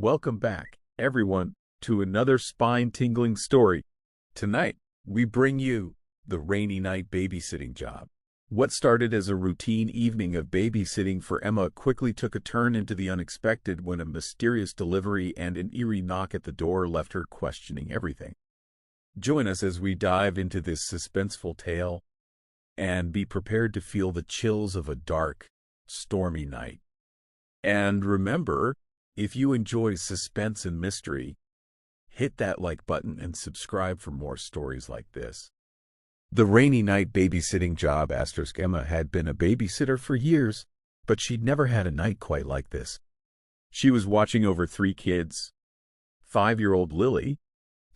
Welcome back, everyone, to another spine-tingling story. Tonight, we bring you the rainy night babysitting job. What started as a routine evening of babysitting for Emma quickly took a turn into the unexpected when a mysterious delivery and an eerie knock at the door left her questioning everything. Join us as we dive into this suspenseful tale and be prepared to feel the chills of a dark, stormy night. And remember, if you enjoy suspense and mystery, hit that like button and subscribe for more stories like this. The rainy night babysitting job. Emma had been a babysitter for years, but she'd never had a night quite like this. She was watching over 3 kids, 5-year-old Lily,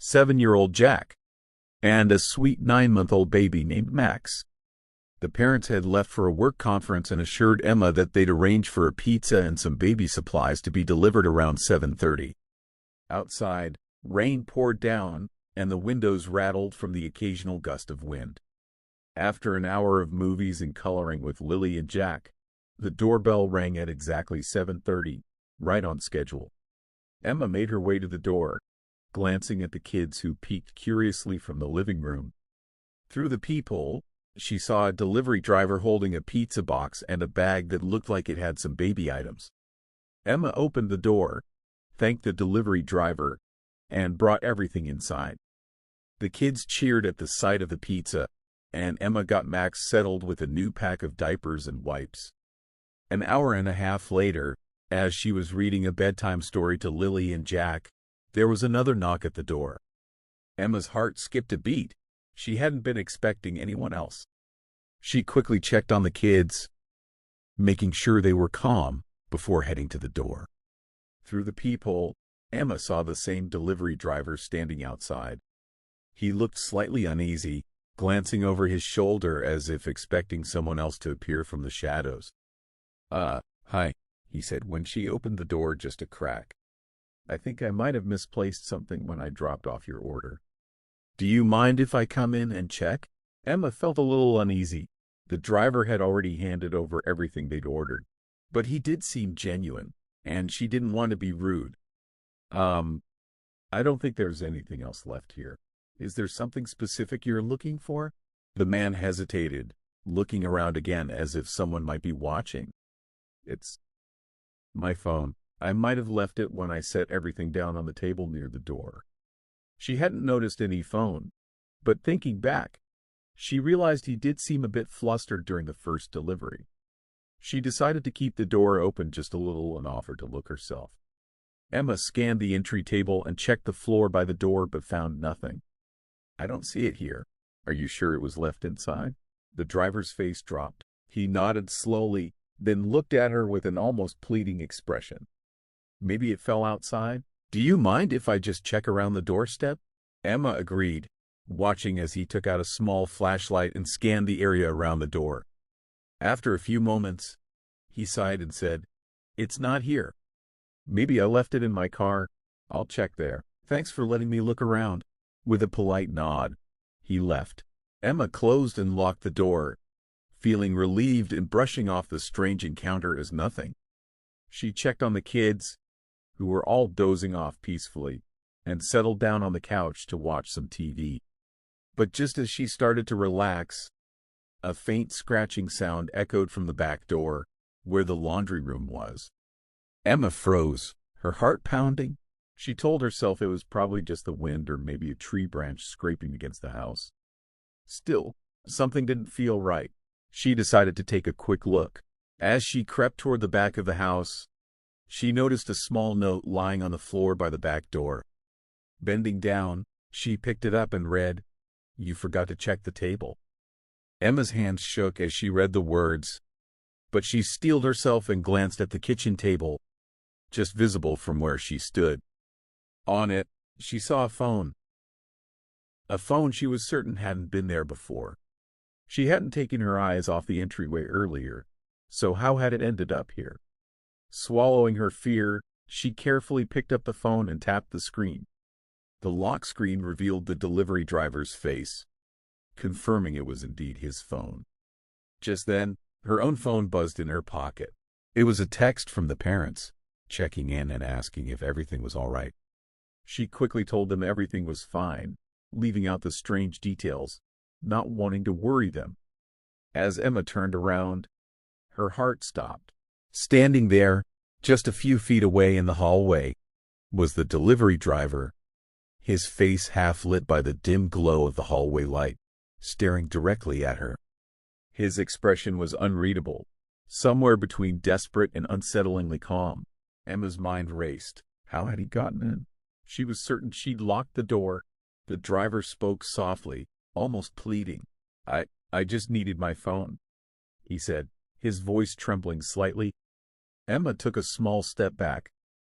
7-year-old Jack, and a sweet 9-month-old baby named Max. The parents had left for a work conference and assured Emma that they'd arrange for a pizza and some baby supplies to be delivered around 7:30. Outside, rain poured down, and the windows rattled from the occasional gust of wind. After an hour of movies and coloring with Lily and Jack, the doorbell rang at exactly 7:30, right on schedule. Emma made her way to the door, glancing at the kids who peeked curiously from the living room. Through the peephole, she saw a delivery driver holding a pizza box and a bag that looked like it had some baby items. Emma opened the door, thanked the delivery driver, and brought everything inside. The kids cheered at the sight of the pizza, and Emma got Max settled with a new pack of diapers and wipes. An hour and a half later, as she was reading a bedtime story to Lily and Jack, there was another knock at the door. Emma's heart skipped a beat. She hadn't been expecting anyone else. She quickly checked on the kids, making sure they were calm before heading to the door. Through the peephole, Emma saw the same delivery driver standing outside. He looked slightly uneasy, glancing over his shoulder as if expecting someone else to appear from the shadows. Hi, he said when she opened the door just a crack. I think I might have misplaced something when I dropped off your order. Do you mind if I come in and check? Emma felt a little uneasy. The driver had already handed over everything they'd ordered, but he did seem genuine, and she didn't want to be rude. I don't think there's anything else left here. Is there something specific you're looking for? The man hesitated, looking around again as if someone might be watching. It's my phone. I might have left it when I set everything down on the table near the door. She hadn't noticed any phone, but thinking back, she realized he did seem a bit flustered during the first delivery. She decided to keep the door open just a little and offered to look herself. Emma scanned the entry table and checked the floor by the door but found nothing. I don't see it here. Are you sure it was left inside? The driver's face dropped. He nodded slowly, then looked at her with an almost pleading expression. Maybe it fell outside? Do you mind if I just check around the doorstep? Emma agreed, watching as he took out a small flashlight and scanned the area around the door. After a few moments, he sighed and said, It's not here. Maybe I left it in my car. I'll check there. Thanks for letting me look around. With a polite nod, he left. Emma closed and locked the door, feeling relieved and brushing off the strange encounter as nothing. She checked on the kids, who were all dozing off peacefully, and settled down on the couch to watch some TV. But just as she started to relax, a faint scratching sound echoed from the back door, where the laundry room was. Emma froze, her heart pounding. She told herself it was probably just the wind or maybe a tree branch scraping against the house. Still, something didn't feel right. She decided to take a quick look. As she crept toward the back of the house, she noticed a small note lying on the floor by the back door. Bending down, she picked it up and read, You forgot to check the table. Emma's hands shook as she read the words, but she steeled herself and glanced at the kitchen table, just visible from where she stood. On it, she saw a phone. A phone she was certain hadn't been there before. She hadn't taken her eyes off the entryway earlier, so how had it ended up here? Swallowing her fear, she carefully picked up the phone and tapped the screen. The lock screen revealed the delivery driver's face, confirming it was indeed his phone. Just then, her own phone buzzed in her pocket. It was a text from the parents. checking in and asking if everything was all right. She quickly told them everything was fine, leaving out the strange details, not wanting to worry them. As Emma turned around, her heart stopped. Standing there, just a few feet away in the hallway, was the delivery driver, his face half lit by the dim glow of the hallway light, staring directly at her. His expression was unreadable, somewhere between desperate and unsettlingly calm. Emma's mind raced. How had he gotten in? She was certain she'd locked the door. The driver spoke softly, almost pleading. I just needed my phone, he said, his voice trembling slightly. Emma took a small step back,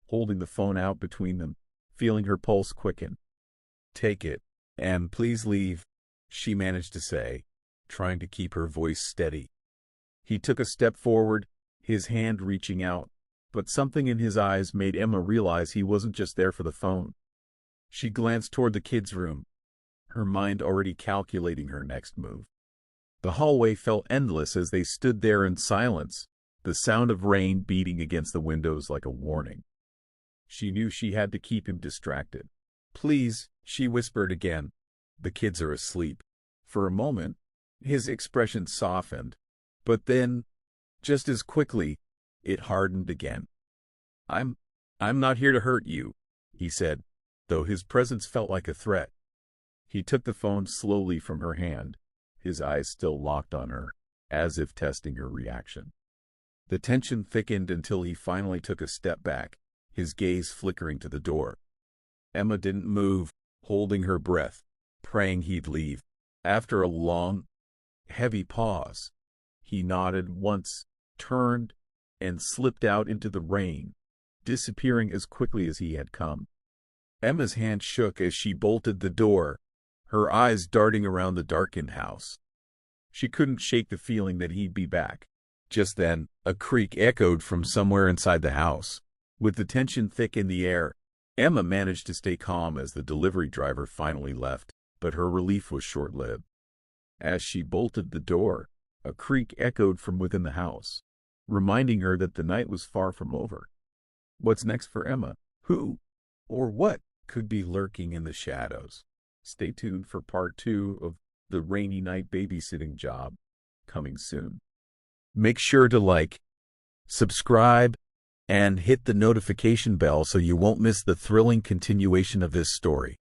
holding the phone out between them, feeling her pulse quicken. Take it, and please leave, she managed to say, trying to keep her voice steady. He took a step forward, his hand reaching out, but something in his eyes made Emma realize he wasn't just there for the phone. She glanced toward the kids' room, her mind already calculating her next move. The hallway felt endless as they stood there in silence, the sound of rain beating against the windows like a warning. She knew she had to keep him distracted. Please, she whispered again. The kids are asleep. For a moment, his expression softened, but then, just as quickly, it hardened again. I'm not here to hurt you, he said, though his presence felt like a threat. He took the phone slowly from her hand, his eyes still locked on her, as if testing her reaction. The tension thickened until he finally took a step back, his gaze flickering to the door. Emma didn't move, holding her breath, praying he'd leave. After a long, heavy pause, he nodded once, turned, and slipped out into the rain, disappearing as quickly as he had come. Emma's hand shook as she bolted the door, her eyes darting around the darkened house. She couldn't shake the feeling that he'd be back. Just then, a creak echoed from somewhere inside the house. With the tension thick in the air, Emma managed to stay calm as the delivery driver finally left, but her relief was short-lived. As she bolted the door, a creak echoed from within the house, reminding her that the night was far from over. What's next for Emma? Who, or what, could be lurking in the shadows? Stay tuned for part 2 of The Rainy Night Babysitting Job, coming soon. Make sure to like, subscribe, and hit the notification bell so you won't miss the thrilling continuation of this story.